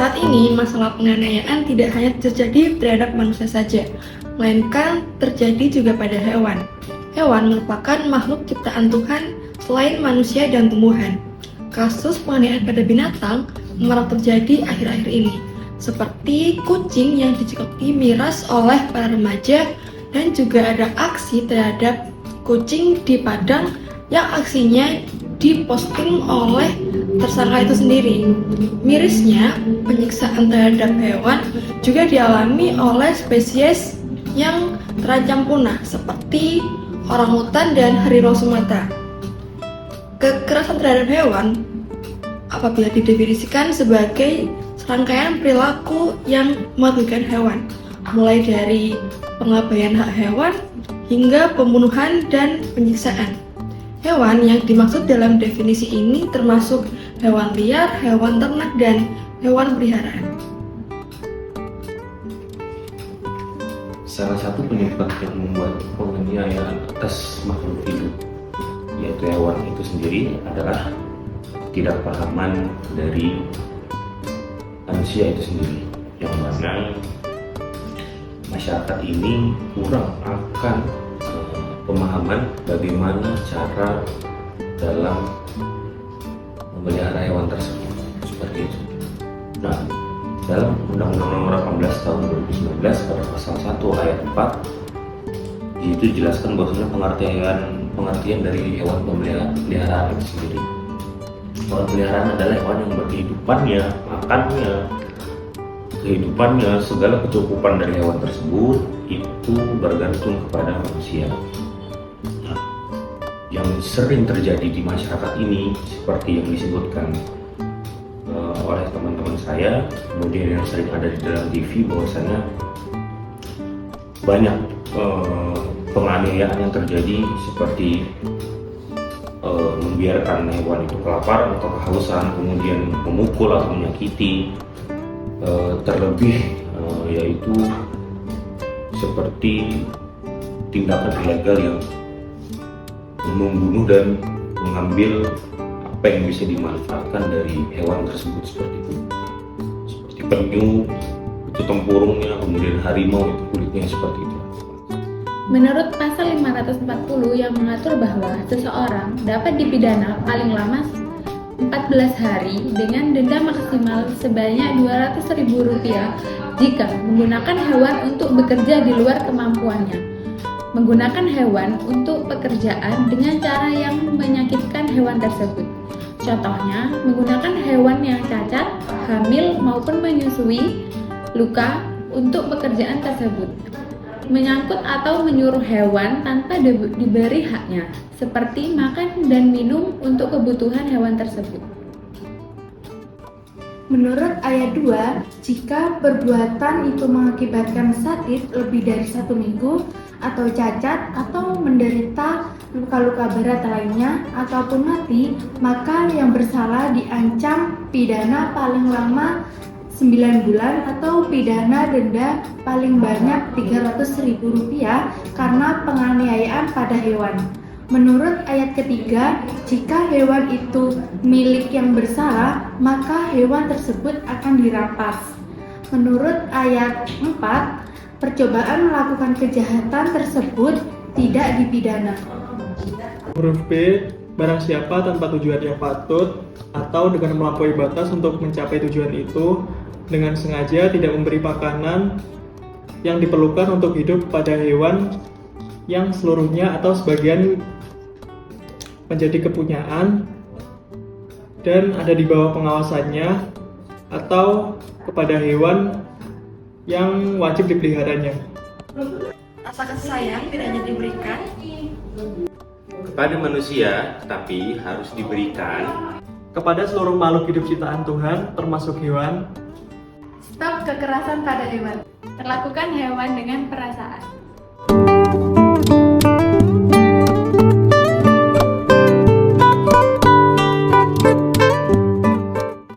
Saat ini, masalah penganiayaan tidak hanya terjadi terhadap manusia saja, melainkan terjadi juga pada hewan. Hewan merupakan makhluk ciptaan Tuhan selain manusia dan tumbuhan. Kasus penganiayaan pada binatang marak terjadi akhir-akhir ini, seperti kucing yang dicekoki miras oleh para remaja, dan juga ada aksi terhadap kucing di Padang yang aksinya diposting oleh tersangka itu sendiri. Mirisnya, penyiksaan terhadap hewan juga dialami oleh spesies yang terancam punah seperti orangutan dan harimau Sumatera. Kekerasan terhadap hewan apabila didefinisikan sebagai serangkaian perilaku yang merugikan hewan, mulai dari pengabaian hak hewan hingga pembunuhan dan penyiksaan. Hewan yang dimaksud dalam definisi ini termasuk hewan liar, hewan ternak, dan hewan peliharaan. Salah satu penyebab yang membuat penganiayaan atas makhluk hidup, yaitu hewan itu sendiri, adalah ketidakpahaman dari manusia itu sendiri, yang mana masyarakat ini kurang akan pemahaman bagaimana cara dalam memelihara hewan tersebut, seperti itu. Nah, dalam Undang-Undang Nomor 18 Tahun 2019 pada pasal 1 ayat 4 itu dijelaskan bahwasanya pengertian dari hewan peliharaan itu sendiri. Hewan peliharaan adalah hewan yang berkehidupannya, makannya, kehidupannya, segala kecukupan dari hewan tersebut itu bergantung kepada manusia. Yang sering terjadi di masyarakat ini seperti yang disebutkan oleh teman-teman saya, kemudian yang sering ada di dalam TV, bahwasanya banyak penganiayaan yang terjadi seperti membiarkan hewan itu kelaparan atau kehausan, kemudian memukul atau menyakiti, terlebih yaitu seperti tindakan ilegal yang membunuh dan mengambil apa yang bisa dimanfaatkan dari hewan tersebut, seperti itu, seperti penyu itu tempurungnya, kemudian harimau itu kulitnya, seperti itu. Menurut pasal 540 yang mengatur bahwa seseorang dapat dipidana paling lama 14 hari dengan denda maksimal sebanyak Rp200.000 jika menggunakan hewan untuk bekerja di luar kemampuannya. Menggunakan hewan untuk pekerjaan dengan cara yang menyakitkan hewan tersebut. Contohnya, menggunakan hewan yang cacat, hamil maupun menyusui, luka untuk pekerjaan tersebut. Menyangkut atau menyuruh hewan tanpa diberi haknya, seperti makan dan minum untuk kebutuhan hewan tersebut. Menurut ayat 2, jika perbuatan itu mengakibatkan sakit lebih dari 1 minggu, atau cacat, atau menderita luka-luka berat lainnya, ataupun mati, maka yang bersalah diancam pidana paling lama 9 bulan atau pidana denda paling banyak Rp300.000 karena penganiayaan pada hewan. Menurut ayat ketiga, jika hewan itu milik yang bersalah, maka hewan tersebut akan dirampas. Menurut ayat 4, percobaan melakukan kejahatan tersebut tidak dipidana. Huruf B, barang siapa tanpa tujuan yang patut atau dengan melampaui batas untuk mencapai tujuan itu, dengan sengaja tidak memberi makanan yang diperlukan untuk hidup pada hewan yang seluruhnya atau sebagian menjadi kepunyaan dan ada di bawah pengawasannya, atau kepada hewan yang wajib dipeliharanya. Rasa kasih sayang tidak hanya diberikan kepada manusia, tetapi harus diberikan kepada seluruh makhluk hidup ciptaan Tuhan, termasuk hewan. Stop kekerasan pada hewan. Perlakukan hewan dengan perasaan.